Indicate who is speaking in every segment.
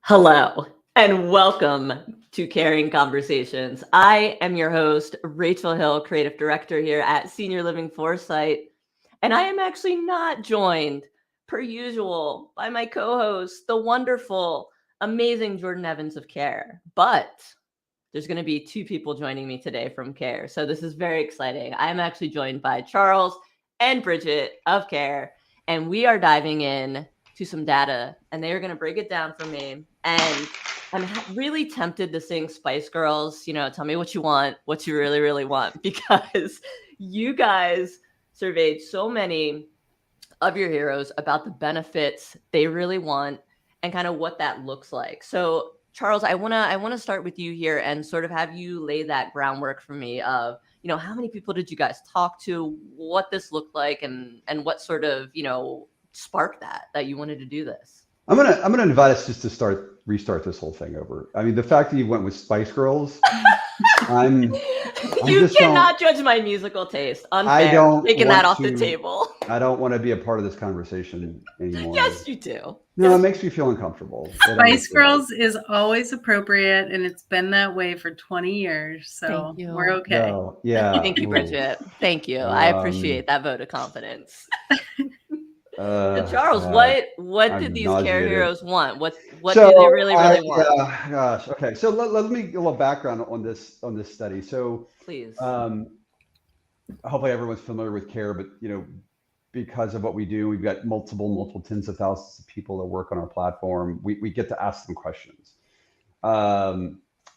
Speaker 1: Hello, and welcome to Caring Conversations. I am your host, Rachel Hill, Creative Director here at Senior Living Foresight. And I am actually not joined, per usual, by my co-host, the wonderful, amazing Jordan Evans of KARE. But there's going to be two people joining me today from KARE. So this is very exciting. I'm actually joined by Charles and Bridget of KARE, and we are diving in to some data, and they are going to break it down for me. And I'm really tempted to sing Spice Girls, tell me what you want, what you really, really want, because you guys surveyed so many of your heroes about the benefits they really want and kind of what that looks like. So Charles, I want to start with you here and sort of have you lay that groundwork for me of, how many people did you guys talk to, what this looked like, and what sort of, sparked that you wanted to do this?
Speaker 2: I'm gonna invite us just to restart this whole thing over. I mean, the fact that you went with Spice Girls,
Speaker 1: you cannot judge my musical taste. Unfair. Taking that off the table.
Speaker 2: I don't want to be a part of this conversation anymore.
Speaker 1: Yes, you do.
Speaker 2: No, it makes me feel uncomfortable.
Speaker 3: Spice Girls is always appropriate, and it's been that way for 20 years. So we're okay.
Speaker 2: No, yeah.
Speaker 1: Thank you, Bridget. Thank you. I appreciate that vote of confidence. Charles, what did these KARE heroes want? What do they really want?
Speaker 2: Gosh. Okay. So let me give a little background on this study. So
Speaker 1: please.
Speaker 2: Hopefully everyone's familiar with KARE, but because of what we do, we've got multiple tens of thousands of people that work on our platform. We get to ask them questions,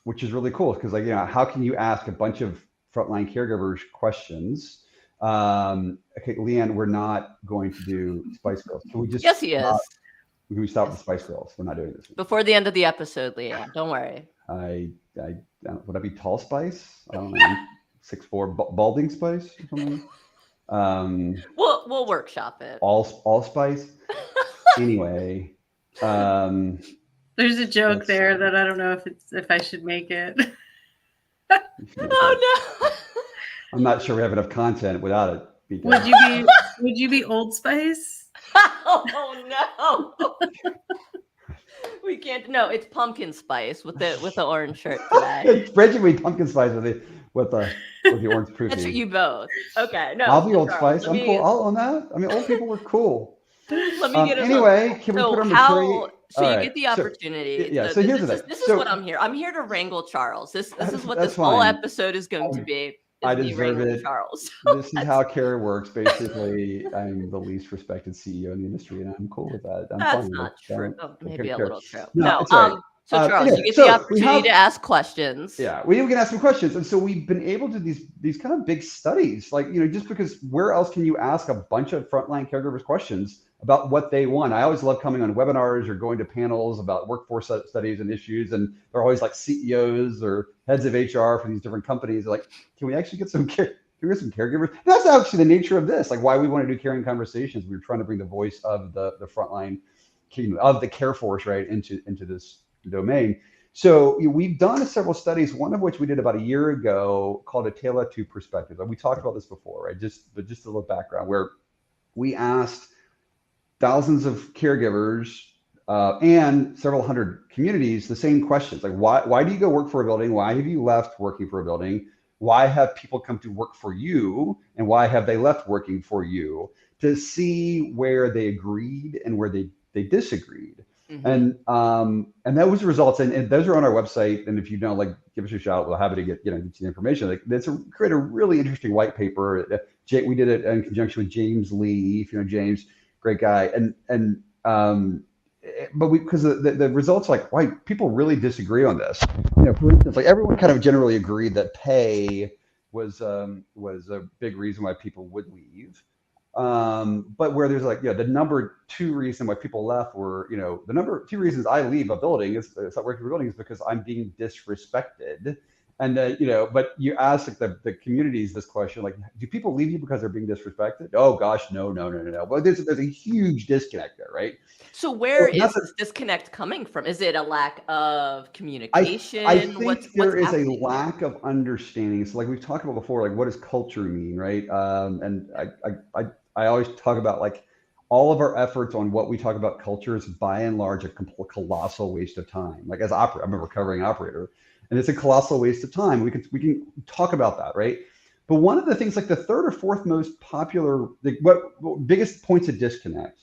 Speaker 2: which is really cool because how can you ask a bunch of frontline caregivers questions? Okay, Leanne, we're not going to do Spice Girls. Can we just?
Speaker 1: Yes, he is.
Speaker 2: Can we stop with Spice Girls? We're not doing this
Speaker 1: before the end of the episode, Leanne. Don't worry.
Speaker 2: Would I be Tall Spice? I don't know. 6'4", balding Spice or something.
Speaker 1: We'll workshop it.
Speaker 2: All Spice. Anyway,
Speaker 3: there's a joke there that I don't know if I should make it.
Speaker 1: Oh no.
Speaker 2: I'm not sure we have enough content without it.
Speaker 3: Would you be Old Spice?
Speaker 1: Oh no. We can't. No, it's Pumpkin Spice with the orange shirt today.
Speaker 2: It's Bridget Pumpkin Spice with the orange proof.
Speaker 1: That's you both. Okay, no.
Speaker 2: I'll be Old Spice. I'm cool. I'll own that. I mean, old people were cool.
Speaker 1: Let me get
Speaker 2: anyway. Can we put on maturity?
Speaker 1: So you get the opportunity.
Speaker 2: So here's the thing.
Speaker 1: This is what I'm here. I'm here to wrangle Charles. This is what this whole episode is going to be.
Speaker 2: I deserve it.
Speaker 1: Charles.
Speaker 2: This is how KARE works. Basically, I'm the least respected CEO in the industry, and I'm cool with that.
Speaker 1: That's not true. Maybe a little true.
Speaker 2: No.
Speaker 1: So Charles, you get the opportunity to ask questions.
Speaker 2: Yeah, we can ask some questions, and so we've been able to do these kind of big studies. Like just because where else can you ask a bunch of frontline caregivers questions about what they want? I always love coming on webinars or going to panels about workforce studies and issues, and they're always like CEOs or heads of HR for these different companies. They're like, can we actually get some caregivers? And that's actually the nature of this, like why we want to do Caring Conversations. We're trying to bring the voice of the frontline of the KAREforce right into this domain. So we've done several studies, one of which we did about a year ago called A Tale of Two Perspectives. We talked about this before, right? Just a little background where we asked thousands of caregivers and several hundred communities the same questions, like why do you go work for a building? Why have you left working for a building? Why have people come to work for you? And why have they left working for you? To see where they agreed and where they disagreed. Mm-hmm. And those results, and those are on our website. And if you don't, give us a shout, we'll happy to get you the information. Create a really interesting white paper. We did it in conjunction with James Lee. If you know James, great guy. But because the results, why people really disagree on this. For instance, everyone kind of generally agreed that pay was a big reason why people would leave. But where there's the number two reason why people left were, the number two reasons I leave a building start working for a building is because I'm being disrespected. And but you ask the communities this question, do people leave you because they're being disrespected? Oh gosh, no. Well, there's a huge disconnect there, right?
Speaker 1: So where is this disconnect coming from? Is it a lack of communication?
Speaker 2: I think there is a lack of understanding. So we've talked about before, what does culture mean, right? And I always talk about like all of our efforts on what we talk about culture is by and large a colossal waste of time. Like as I'm a recovering operator, and it's a colossal waste of time. We can talk about that, right? But one of the things, like the third or fourth most popular, like what biggest points of disconnect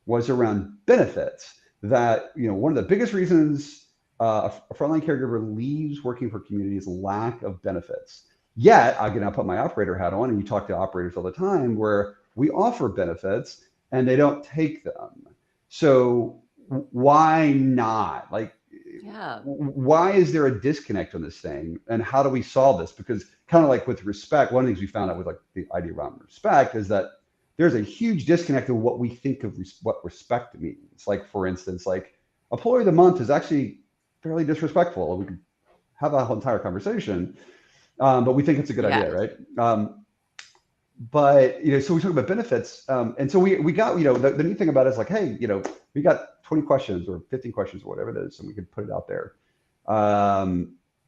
Speaker 2: was around benefits. That, you know, one of the biggest reasons a frontline caregiver leaves working for community is lack of benefits. Yet, again, I'll put my operator hat on, and you talk to operators all the time where we offer benefits and they don't take them. So why not? Like,
Speaker 1: Yeah.
Speaker 2: why is there a disconnect on this thing? And how do we solve this? Because kind of like with respect, one of the things we found out with like the idea around respect is that there's a huge disconnect of what we think of what respect means. Like, for instance, like employee of the month is actually fairly disrespectful. We could have that whole entire conversation, but we think it's a good idea, right? But, you know, so we talk about benefits. And so we got, you know, the neat thing about it is like, hey, you know, we got 20 questions or 15 questions or whatever it is, and we could put it out there.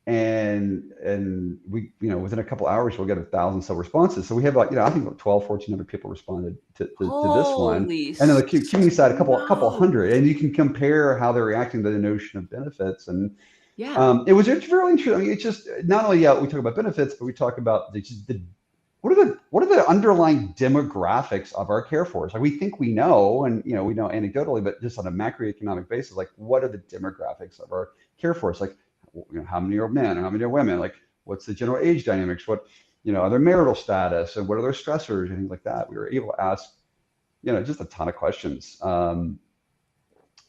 Speaker 2: And we, you know, within a couple hours, we'll get 1,000 so responses. So we have like, you know, I think about 1,400 people responded to this one. And on the community side, a couple hundred, and you can compare how they're reacting to the notion of benefits. And it was really interesting. I mean, it's just not only we talk about benefits, but we talk about what are the underlying demographics of our care force? Like we think we know, and you know, we know anecdotally, but just on a macroeconomic basis, like what are the demographics of our care force? Like, you know, how many are men and how many are women? Like, what's the general age dynamics? What, you know, are their marital status and what are their stressors and things like that? We were able to ask, you know, just a ton of questions, and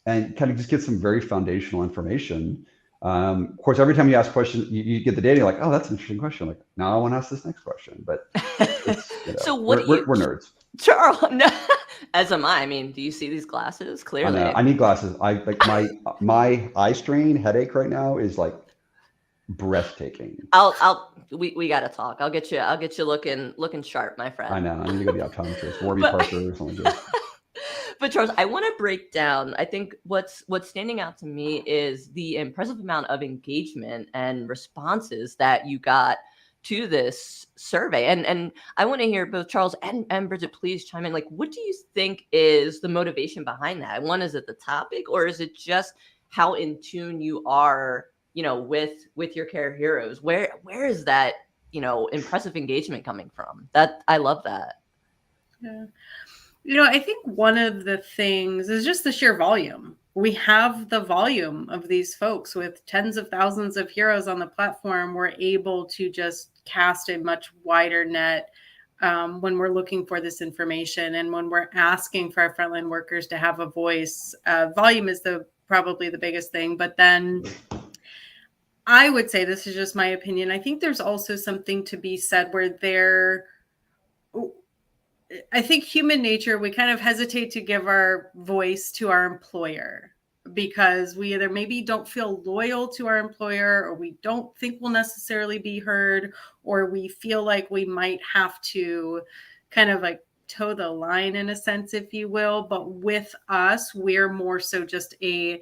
Speaker 2: kind of just get some very foundational information. Of course, every time you ask a question, you get the data. You're like, oh, that's an interesting question. Like, now I want to ask this next question. But it's, you know,
Speaker 1: so what
Speaker 2: we're nerds.
Speaker 1: Charles, no, as am I. I mean, do you see these glasses clearly?
Speaker 2: I need glasses. I like my eye strain headache right now is like breathtaking.
Speaker 1: We gotta talk. I'll get you looking sharp, my friend.
Speaker 2: I know. I need to go to the optometrist, Warby Parker or something like that.
Speaker 1: But Charles, I want to break down. I think what's standing out to me is the impressive amount of engagement and responses that you got to this survey. And I want to hear both Charles and Bridget, please chime in. Like, what do you think is the motivation behind that? One, is it the topic, or is it just how in tune you are, you know, with your care heroes? Where is that, you know, impressive engagement coming from? That I love that.
Speaker 3: Yeah. You know, I think one of the things is just the sheer volume. We have the volume of these folks with tens of thousands of heroes on the platform. We're able to just cast a much wider net when we're looking for this information and when we're asking for our frontline workers to have a voice. Volume is probably the biggest thing. But then I would say, this is just my opinion, I think there's also something to be said where I think human nature, we kind of hesitate to give our voice to our employer because we either maybe don't feel loyal to our employer, or we don't think we'll necessarily be heard, or we feel like we might have to kind of like toe the line in a sense, if you will. But with us, we're more so just a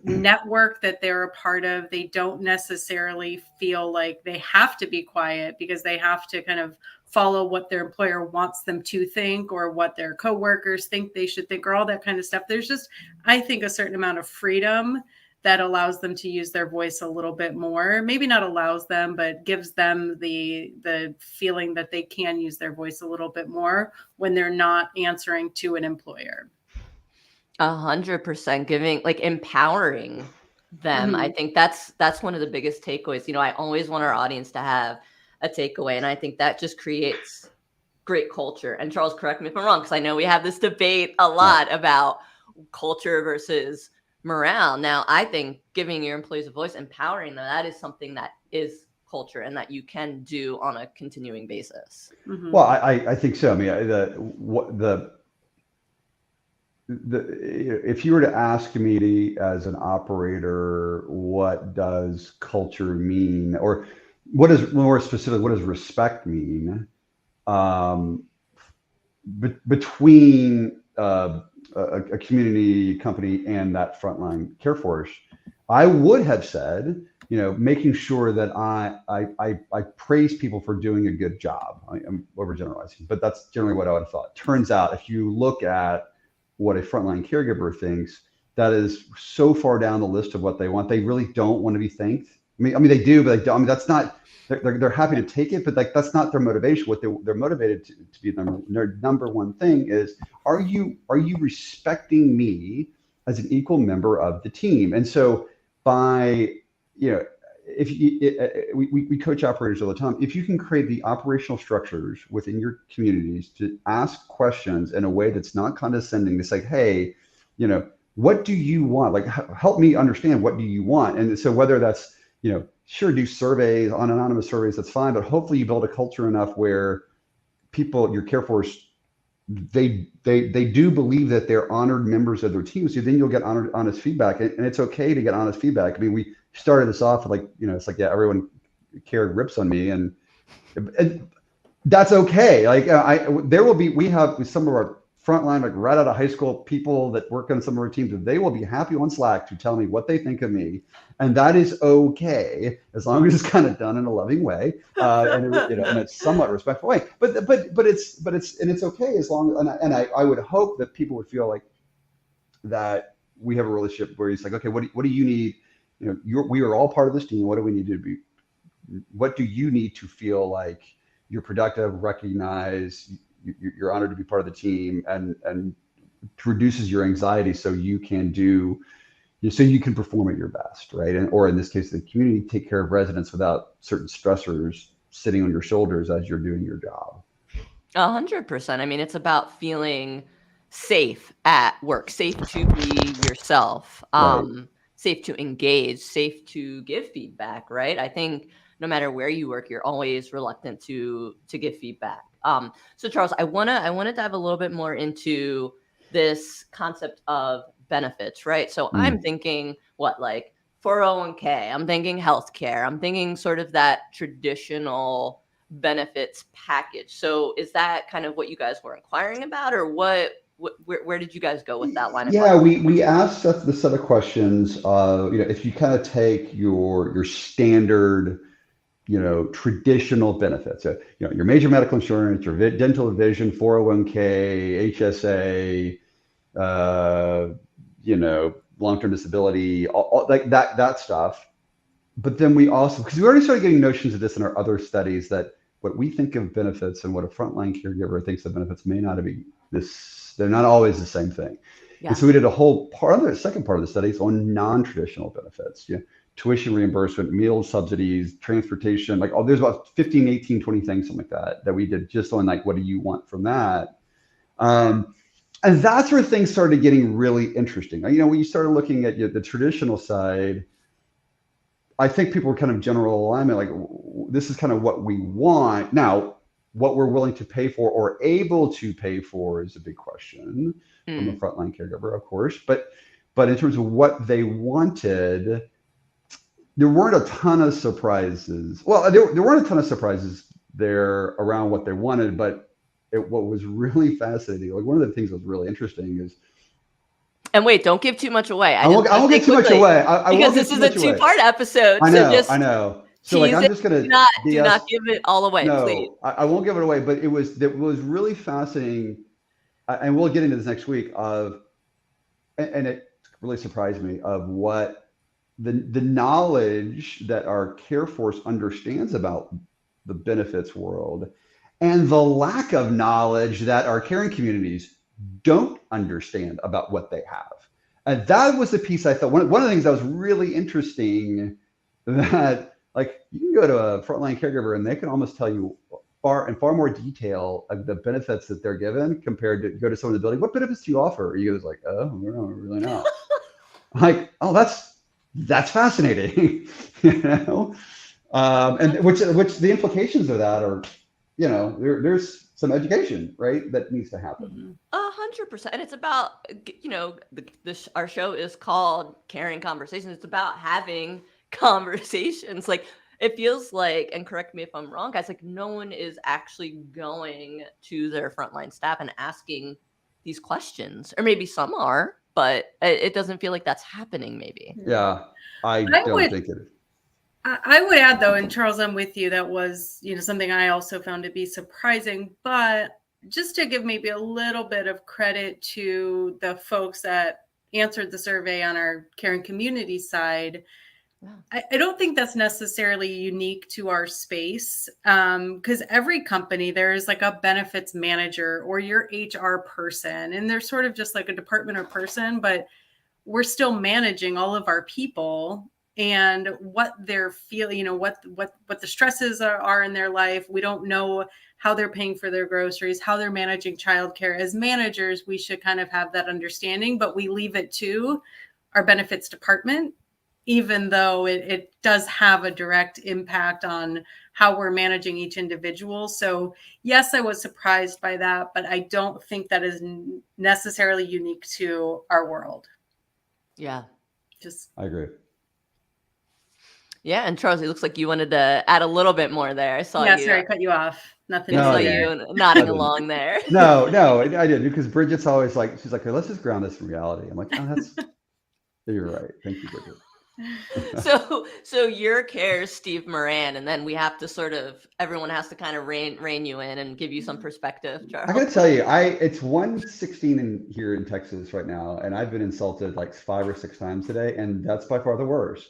Speaker 3: network that they're a part of. They don't necessarily feel like they have to be quiet because they have to kind of follow what their employer wants them to think, or what their coworkers think they should think, or all that kind of stuff. There's just, I think, a certain amount of freedom that allows them to use their voice a little bit more. Maybe not allows them, but gives them the feeling that they can use their voice a little bit more when they're not answering to an employer.
Speaker 1: 100% giving, like empowering them. I think that's one of the biggest takeaways. You know, I always want our audience to have a takeaway, and I think that just creates great culture. And Charles, correct me if I'm wrong, because I know we have this debate a lot about culture versus morale. Now, I think giving your employees a voice, empowering them, that is something that is culture and that you can do on a continuing basis.
Speaker 2: Well, I think so. I mean, if you were to ask me as an operator, what does culture mean, or what is more specific, what does respect mean between a community company and that frontline care force, I would have said making sure that I praise people for doing a good job. I'm overgeneralizing, but that's generally what I would have thought. Turns out, if you look at what a frontline caregiver thinks, that is so far down the list of what they want. They really don't want to be thanked. I mean, they do, but they don't. I mean, that's not. They're happy to take it, but like that's not their motivation. What they're motivated to be their number one thing is: are you respecting me as an equal member of the team? And so by if we coach operators all the time. If you can create the operational structures within your communities to ask questions in a way that's not condescending, it's like, hey, what do you want? Like, help me understand, what do you want? And so whether that's, sure, do surveys, on anonymous surveys, that's fine, but hopefully you build a culture enough where people, your KAREforce, they do believe that they're honored members of their team. So then you'll get honest feedback, and it's okay to get honest feedback. I mean, we started this off like, it's like, yeah, everyone KARE rips on me, and that's okay. Like we have some of our frontline, like right out of high school people that work on some of our teams, and they will be happy on Slack to tell me what they think of me. And that is okay, as long as it's kind of done in a loving way, and in a somewhat respectful way. But it's okay as long, and I would hope that people would feel like that we have a relationship where it's like, okay, what do you need? We are all part of this team. What do we need to be? What do you need to feel like you're productive, recognized, you're honored to be part of the team, and reduces your anxiety so you can perform at your best, right? Or in this case, the community take care of residents without certain stressors sitting on your shoulders as you're doing your job.
Speaker 1: 100%. I mean, it's about feeling safe at work, safe to be yourself,
Speaker 2: Right.
Speaker 1: safe to engage, safe to give feedback, right? I think no matter where you work, you're always reluctant to give feedback. So Charles, I wanna dive a little bit more into this concept of benefits, right? So I'm thinking like 401k, I'm thinking healthcare, I'm thinking sort of that traditional benefits package. So is that kind of what you guys were inquiring about, or where did you guys go with that line of
Speaker 2: questioning? We asked the set of questions. If you kind of take your standard, traditional benefits, your major medical insurance, your dental, vision, 401k, HSA, long-term disability, all like that stuff. But then we also, because we already started getting notions of this in our other studies, that what we think of benefits and what a frontline caregiver thinks of benefits may not be this. They're not always the same thing. Yeah. And so we did a whole second part of the studies on non-traditional benefits, tuition reimbursement, meal subsidies, transportation, like there's about 15, 18, 20 things, something like that we did just on like, what do you want from that? And that's where things started getting really interesting. When you started looking at the traditional side, I think people were kind of general alignment, like this is kind of what we want. Now, what we're willing to pay for or able to pay for is a big question from a frontline caregiver, of course. But in terms of what they wanted, there weren't a ton of surprises. Well, there weren't a ton of surprises there around what they wanted, but what was really fascinating, like one of the things that was really interesting is,
Speaker 1: and wait, don't give too much away.
Speaker 2: I won't get too much away.
Speaker 1: Because this is a two-part episode.
Speaker 2: I know. So like, I'm just gonna
Speaker 1: do not give it all away,
Speaker 2: no,
Speaker 1: please.
Speaker 2: I won't give it away, but it was really fascinating, and we'll get into this next week. And it really surprised me of what the knowledge that our KAREforce understands about the benefits world, and the lack of knowledge that our caring communities don't understand about what they have. And that was the piece I thought, one of the things that was really interesting, that like you can go to a frontline caregiver and they can almost tell you far more detail of the benefits that they're given compared to go to someone in the building. What benefits do you offer? He goes like, oh, we don't really know. Like, oh, that's fascinating, and which the implications of that are, there's some education, right, that needs to happen.
Speaker 1: 100%. And it's about, our show is called Caring Conversations. It's about having conversations. Like, it feels like, and correct me if I'm wrong, guys, like no one is actually going to their frontline staff and asking these questions, or maybe some are, but it doesn't feel like that's happening maybe.
Speaker 2: Yeah, I don't think it is.
Speaker 3: I would add though, and Charles, I'm with you, that was, something I also found to be surprising, but just to give maybe a little bit of credit to the folks that answered the survey on our caring community side. Yeah. I don't think that's necessarily unique to our space, because every company, there's like a benefits manager or your HR person, and they're sort of just like a department or person, but we're still managing all of our people and what they're feeling, what the stresses are in their life. We don't know how they're paying for their groceries, how they're managing childcare. As managers, we should kind of have that understanding, but we leave it to our benefits department, even though it does have a direct impact on how we're managing each individual. So yes, I was surprised by that, but I don't think that is necessarily unique to our world.
Speaker 1: Yeah.
Speaker 2: I agree.
Speaker 1: Yeah, and Charles, it looks like you wanted to add a little bit more there. I saw you.
Speaker 3: Yeah, sorry, cut you off. Nothing.
Speaker 1: I saw you nodding along there.
Speaker 2: No, I did, because Bridget's always like, she's like, hey, let's just ground this in reality. I'm like, oh, you're right. Thank you, Bridget.
Speaker 1: So your KARE, Steve Moran, and then we have to everyone has to kind of rein you in and give you some perspective, Charles.
Speaker 2: I gotta tell you, it's 1:16 here in Texas right now, and I've been insulted like 5 or 6 times today, and that's by far the worst.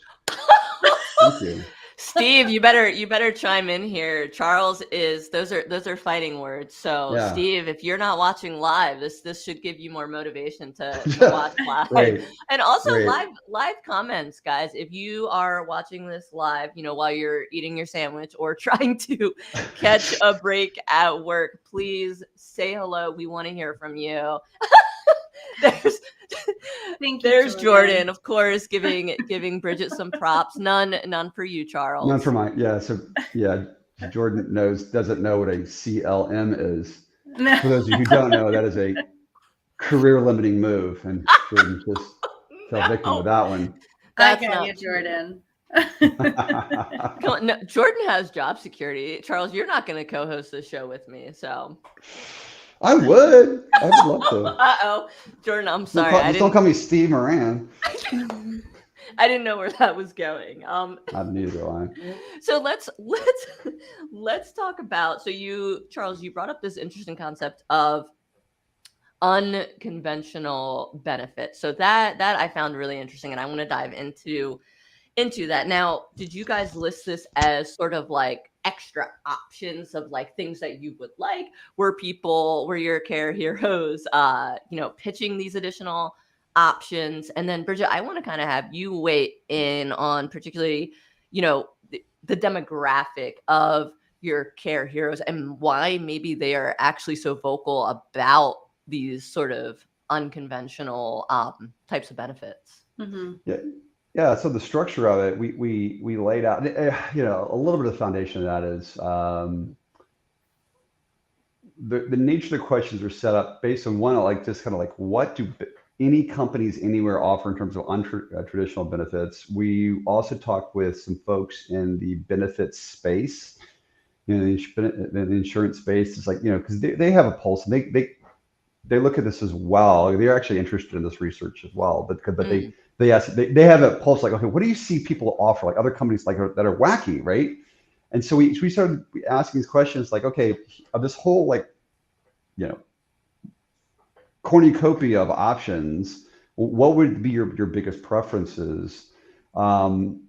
Speaker 2: Thank you.
Speaker 1: Steve, you better chime in here. Charles those are fighting words. So yeah. Steve, if you're not watching live, this should give you more motivation to watch live. Right. And also live comments, guys. If you are watching this live, while you're eating your sandwich or trying to catch a break at work, please say hello. We want to hear from you. There's Jordan, of course, giving Bridget some props. None for you, Charles.
Speaker 2: None for mine. Yeah. So yeah, Jordan doesn't know what a CLM is. For those of you who don't know, that is a career limiting move, and Jordan just fell victim to that one.
Speaker 3: That's not you, Jordan.
Speaker 1: Come on, no, Jordan has job security. Charles, you're not going to co-host this show with me, so.
Speaker 2: I would love to.
Speaker 1: Uh-oh. Jordan, I'm sorry.
Speaker 2: Don't call me Steve Moran.
Speaker 1: I didn't know where that was going.
Speaker 2: Neither do I.
Speaker 1: So let's talk about, Charles, you brought up this interesting concept of unconventional benefits. So that I found really interesting, and I want to dive into that. Now, did you guys list this as sort of like extra options of like things that you would like? Were your KARE heroes, pitching these additional options? And then Bridget, I want to kind of have you weigh in on particularly, the demographic of your KARE heroes and why maybe they are actually so vocal about these sort of unconventional types of benefits.
Speaker 3: Mm-hmm.
Speaker 2: Yeah. So the structure of it, we laid out, a little bit of the foundation of that is the nature of the questions are set up based on one, like just kind of like, what do any companies anywhere offer in terms of untraditional benefits? We also talked with some folks in the benefits space, the insurance space. It's like, because they have a pulse, and they look at this as well. They're actually interested in this research as well, but they have a pulse, like, okay, what do you see people offer, like other companies that are wacky, right? And so we started asking these questions, like, okay, of this whole cornucopia of options, what would be your biggest preferences on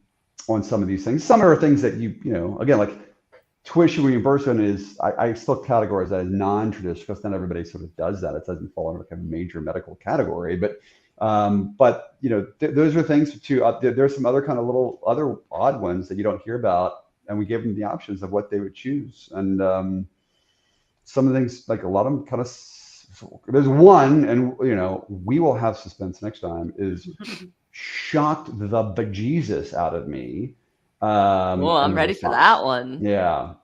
Speaker 2: some of these things? Some are things that again, like tuition reimbursement is, I still categorize that as non-traditional, because not everybody sort of does that. It doesn't fall under like a major medical category, but those are things too. There's some other kind of little other odd ones that you don't hear about, and we gave them the options of what they would choose. And some of the things, like a lot of them kind of, there's one, and we will have suspense next time, is shocked the bejesus out of me.
Speaker 1: Well, I'm ready for that one.
Speaker 2: Yeah.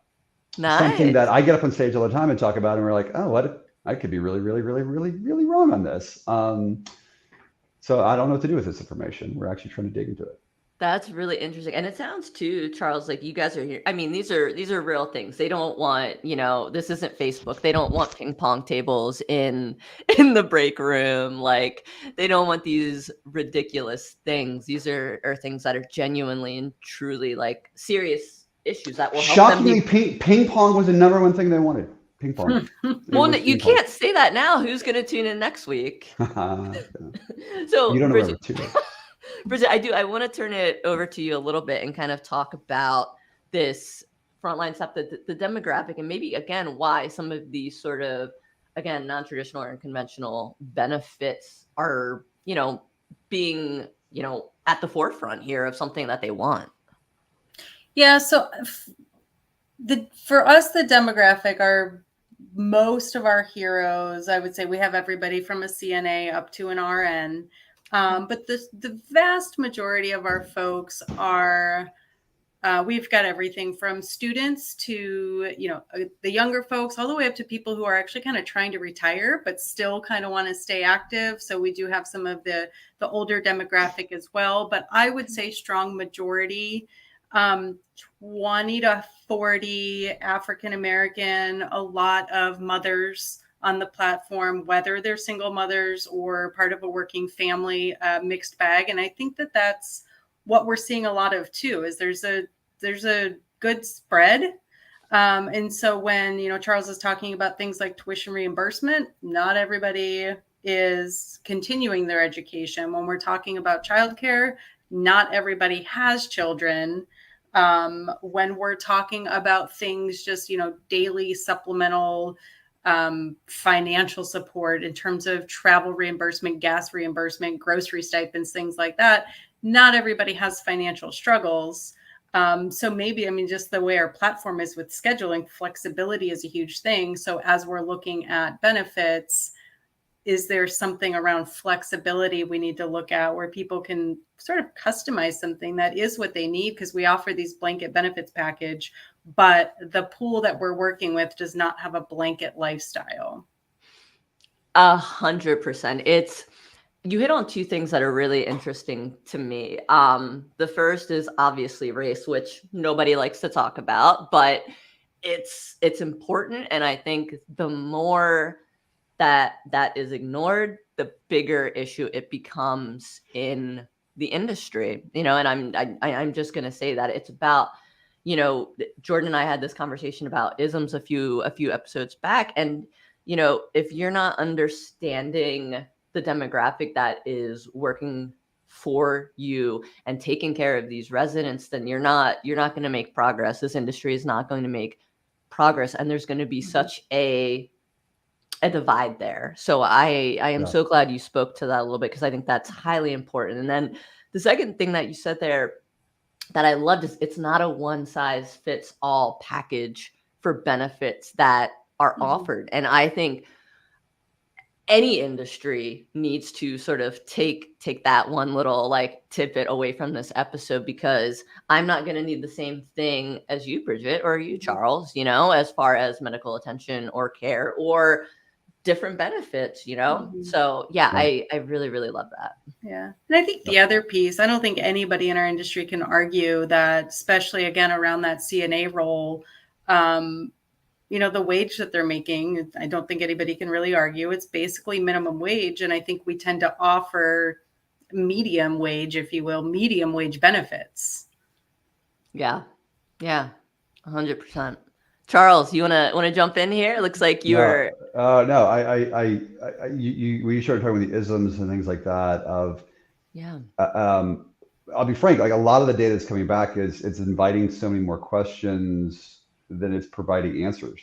Speaker 1: Nice.
Speaker 2: Something that I get up on stage all the time and talk about, and we're like, oh, what? I could be really, really, really, really, really wrong on this. So I don't know what to do with this information. We're actually trying to dig into it.
Speaker 1: That's really interesting. And it sounds too, Charles, like you guys are here. I mean, these are real things. They don't want, this isn't Facebook. They don't want ping pong tables in in the break room. Like they don't want these ridiculous things. These are things that are genuinely and truly like serious issues that will help them
Speaker 2: Shockingly,
Speaker 1: be.
Speaker 2: ping pong was the #1 thing they wanted. Ping pong.
Speaker 1: Well, you can't say that now. Who's going to tune in next week? So,
Speaker 2: You don't
Speaker 1: Bridget,
Speaker 2: remember too.
Speaker 1: Bridget, I want to turn it over to you a little bit and kind of talk about this frontline stuff, the demographic, and maybe again why some of these sort of again non-traditional or unconventional benefits are being at the forefront here of something that they want.
Speaker 3: Yeah. So for us, the demographic are most of our heroes. I would say we have everybody from a CNA up to an RN. But the vast majority of our folks are, we've got everything from students to, the younger folks, all the way up to people who are actually kind of trying to retire, but still kind of want to stay active. So we do have some of the older demographic as well. But I would say strong majority, 20 to 40 African-American, a lot of mothers on the platform, whether they're single mothers or part of a working family, mixed bag. And I think that that's what we're seeing a lot of too, is there's a good spread. And so when, Charles is talking about things like tuition reimbursement, not everybody is continuing their education. When we're talking about childcare, not everybody has children. When we're talking about things, just, daily supplemental financial support in terms of travel reimbursement, gas reimbursement, grocery stipends, things like that, not everybody has financial struggles. So maybe, just the way our platform is with scheduling, flexibility is a huge thing. So as we're looking at benefits, is there something around flexibility we need to look at where people can sort of customize something that is what they need? Because we offer these blanket benefits package, but the pool that we're working with does not have a blanket lifestyle.
Speaker 1: 100%. You hit on two things that are really interesting to me. The first is obviously race, which nobody likes to talk about, but it's important. And I think the more that is ignored, the bigger issue it becomes in the industry, and I'm just going to say that it's about, Jordan and I had this conversation about isms a few episodes back. And, if you're not understanding the demographic that is working for you and taking care of these residents, then you're not going to make progress. This industry is not going to make progress. And there's going to be such a divide there. So I am so glad you spoke to that a little bit, because I think that's highly important. And then the second thing that you said there that I loved is it's not a one size fits all package for benefits that are offered. And I think any industry needs to sort of take that one little like tidbit away from this episode, because I'm not going to need the same thing as you, Bridget, or you, Charles, as far as medical attention or care or different benefits, So yeah, I really, really love that.
Speaker 3: Yeah. And I think the other piece, I don't think anybody in our industry can argue that, especially again, around that CNA role, the wage that they're making, I don't think anybody can really argue. It's basically minimum wage. And I think we tend to offer medium wage, if you will, medium wage benefits.
Speaker 1: Yeah. 100%. Charles, you wanna jump in here? It looks like you were.
Speaker 2: No, we started talking about the isms and things like that. I'll be frank. Like a lot of the data that's coming back it's inviting so many more questions than it's providing answers,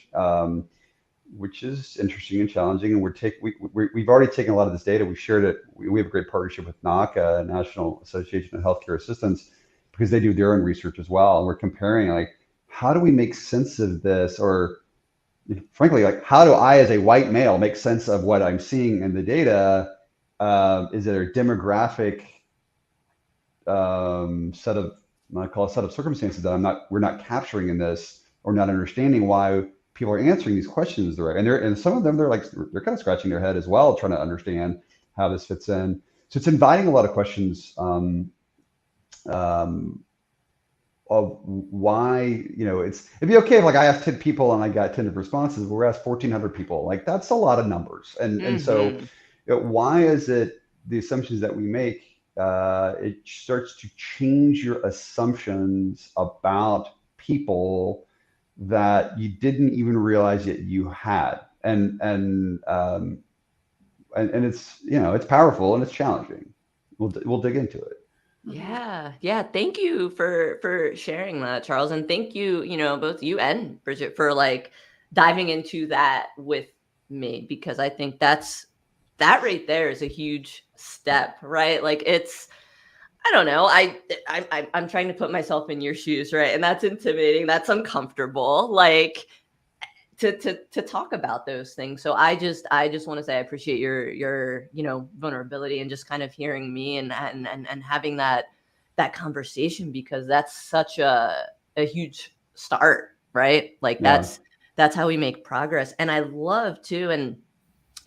Speaker 2: which is interesting and challenging. And we've already taken a lot of this data. We shared it. We have a great partnership with NACA, National Association of Healthcare Assistants, because they do their own research as well. And we're comparing like, how do we make sense of this? Or frankly, like, how do I, as a white male, make sense of what I'm seeing in the data? Is there a demographic set of circumstances that we're not capturing in this, or not understanding why people are answering these questions the right? And some of them, they're kind of scratching their head as well, trying to understand how this fits in. So it's inviting a lot of questions. of why, it'd be okay if like I asked 10 people and I got 10 responses, but we're asked 1,400 people. Like that's a lot of numbers. And so why is it the assumptions that we make, it starts to change your assumptions about people that you didn't even realize that you had. And it's, it's powerful and it's challenging. We'll dig into it.
Speaker 1: Yeah. Thank you for sharing that, Charles, and thank you, both you and Bridget for like diving into that with me, because I think that right there is a huge step, right? Like I don't know. I'm trying to put myself in your shoes, right? And that's intimidating. That's uncomfortable. Like to talk about those things. So I just want to say I appreciate your vulnerability and just kind of hearing me and having that conversation, because that's such a huge start, right? Like that's how we make progress. And I love too, and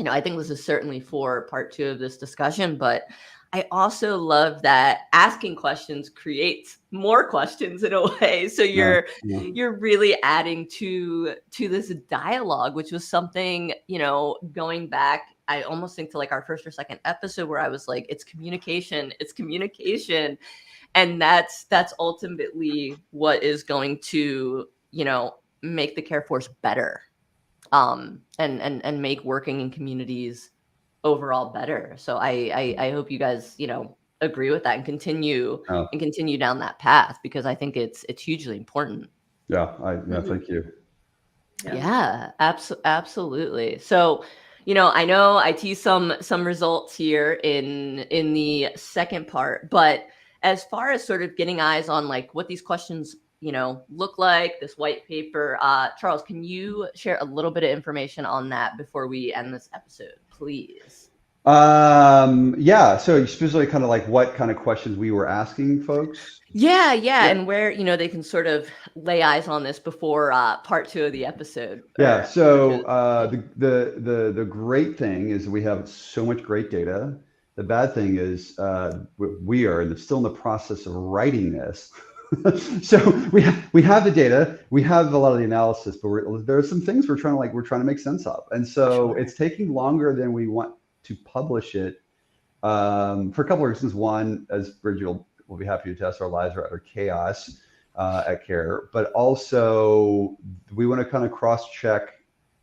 Speaker 1: I think this is certainly for part 2 of this discussion, but I also love that asking questions creates more questions in a way. So you're really adding to this dialogue, which was something, going back, I almost think to like our first or second episode where I was like, it's communication. And that's ultimately what is going to, make the KAREforce better. And make working in communities overall better. So I hope you guys, agree with that and continue down that path, because I think it's hugely important.
Speaker 2: Thank you.
Speaker 1: Yeah, absolutely. So, I know I teased some results here in the second part, but as far as sort of getting eyes on like what these questions look like, this white paper, Charles, can you share a little bit of information on that before we end this episode, please?
Speaker 2: So specifically kind of like what kind of questions we were asking folks.
Speaker 1: Yeah. And where, they can sort of lay eyes on this before part 2 of the episode.
Speaker 2: So the great thing is we have so much great data. The bad thing is we are still in the process of writing this. So we have the data, we have a lot of the analysis, but there are some things we're trying to make sense of, and so it's taking longer than we want to publish it for a couple of reasons. One, as Bridget will be happy to attest, our lives are utter chaos at KARE, but also we want to kind of cross-check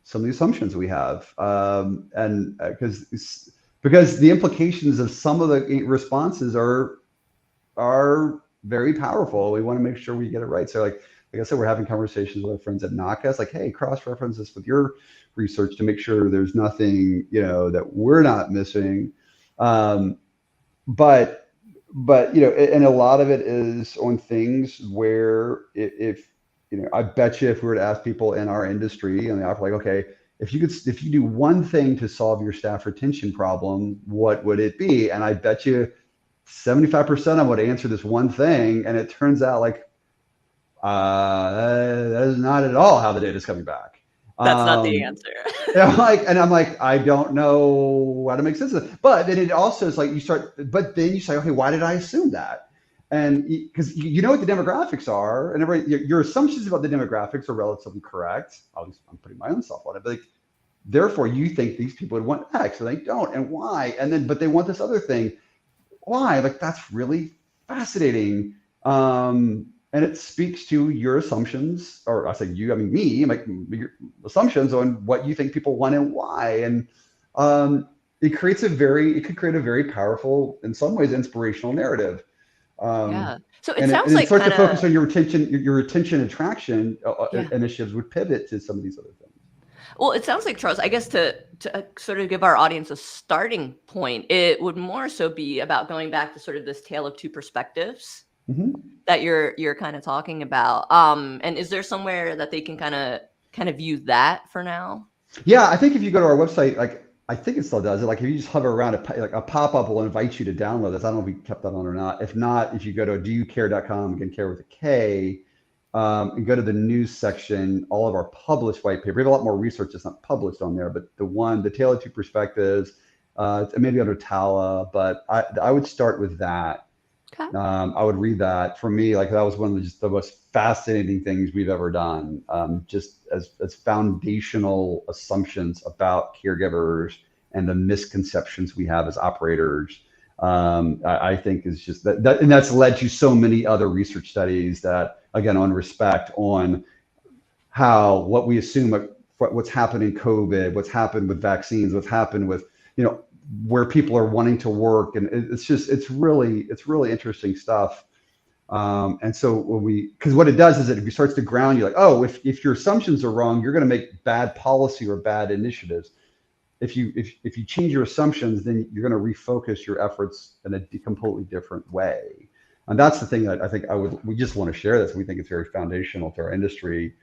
Speaker 2: some of the assumptions we have, and because the implications of some of the responses are very powerful. We want to make sure we get it right. So like I said, we're having conversations with our friends at NACA. Like, hey, cross-reference this with your research to make sure there's nothing, that we're not missing. But and a lot of it is on things where if I bet you if we were to ask people in our industry and they offer like, okay, if you do one thing to solve your staff retention problem, what would it be? And I bet you 75% of them would answer this one thing, and it turns out like that is not at all how the data is coming back.
Speaker 1: That's not the answer.
Speaker 2: I'm like, I don't know how to make sense of it. But then it also is like but then you say, okay, why did I assume that? And because you know what the demographics are, and your assumptions about the demographics are relatively correct. At least I'm putting my own self on it. But like, therefore, you think these people would want X, and they don't, and why? And then, but they want this other thing. Why? Like, that's really fascinating. And it speaks to your assumptions, or I say you, I mean me, like your assumptions on what you think people want and why. And it could create a very powerful, in some ways, inspirational narrative.
Speaker 1: So it sounds like
Speaker 2: to focus on your retention attraction initiatives would pivot to some of these other things.
Speaker 1: Well, it sounds like, Charles, I guess to sort of give our audience a starting point, it would more so be about going back to sort of this tale of two perspectives that you're kind of talking about. And is there somewhere that they can kind of view that for now?
Speaker 2: Yeah, I think if you go to our website, like I think it still does it. Like if you just hover around, a pop-up will invite you to download this. I don't know if we kept that on or not. If not, if you go to doyoukare.com, again, KARE with a K, and go to the news section, all of our published white paper. We have a lot more research that's not published on there, but the tale of two perspectives, maybe under Tala, but I would start with that.
Speaker 1: Okay.
Speaker 2: I would read that. For me, like that was one of the most fascinating things we've ever done. Just as foundational assumptions about caregivers and the misconceptions we have as operators. I think is just that, and that's led to so many other research studies that, again, on respect, on how what we assume, what's happened in COVID, what's happened with vaccines, what's happened with, where people are wanting to work. And it's really interesting stuff. And so because what it does is it starts to ground you, like, oh, if your assumptions are wrong, you're going to make bad policy or bad initiatives. If you change your assumptions, then you're going to refocus your efforts in a completely different way. And that's the thing that I think we just want to share this. We think it's very foundational to our industry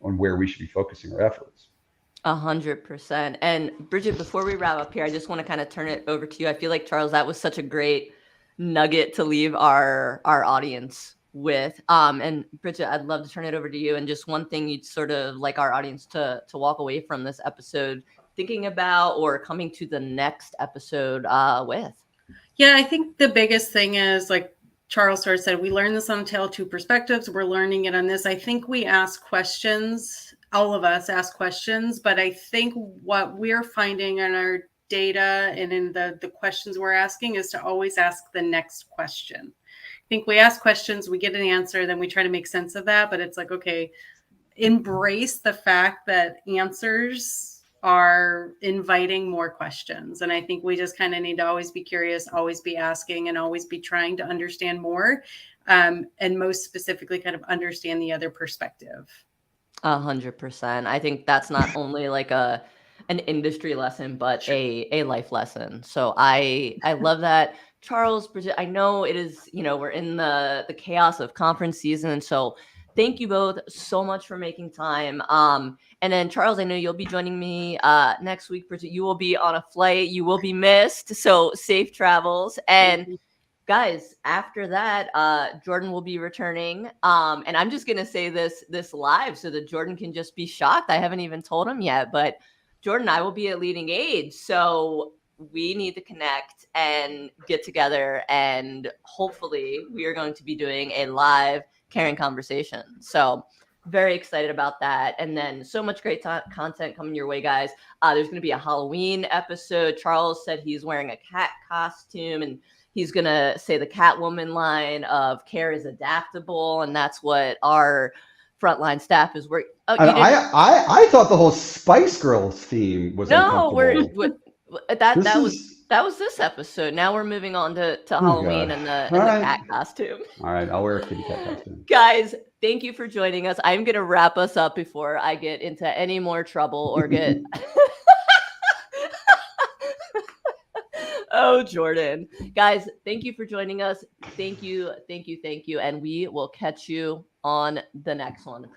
Speaker 2: on where we should be focusing our efforts.
Speaker 1: 100%. And Bridget, before we wrap up here, I just want to kind of turn it over to you. I feel like, Charles, that was such a great nugget to leave our audience with. And Bridget, I'd love to turn it over to you. And just one thing you'd sort of like our audience to walk away from this episode thinking about or coming to the next episode with.
Speaker 3: Yeah, I think the biggest thing is, like Charles sort of said, we learned this on Tale 2 Perspectives. We're learning it on this. I think we ask questions. All of us ask questions, but I think what we're finding in our data and in the questions we're asking is to always ask the next question. I think we ask questions, we get an answer, then we try to make sense of that. But it's like, okay, embrace the fact that answers are inviting more questions. And I think we just kind of need to always be curious, always be asking, and always be trying to understand more. And most specifically, kind of understand the other perspective.
Speaker 1: 100%. I think that's not only like an industry lesson, but a life lesson. So I love that. Charles, Bridget, I know it is, we're in the chaos of conference season. So thank you both so much for making time. And then Charles, I know you'll be joining me next week. Bridget, you will be on a flight. You will be missed. So safe travels. And guys, after that, Jordan will be returning. And I'm just going to say this live so that Jordan can just be shocked. I haven't even told him yet, but Jordan and I will be at Leading Age. So we need to connect and get together. And hopefully we are going to be doing a live caring conversation. So very excited about that. And then so much great content coming your way, guys. There's going to be a Halloween episode. Charles said he's wearing a cat costume, and he's going to say the Catwoman line of "Care is adaptable." And that's what our frontline staff is working. Oh,
Speaker 2: I thought the whole Spice Girls theme was uncomfortable.
Speaker 1: That was this episode. Now we're moving on to Halloween and the cat costume.
Speaker 2: All right, I'll wear a kitty cat costume.
Speaker 1: Guys, thank you for joining us. I'm going to wrap us up before I get into any more trouble or get... Oh, Jordan. Guys, thank you for joining us. Thank you. And we will catch you on the next one.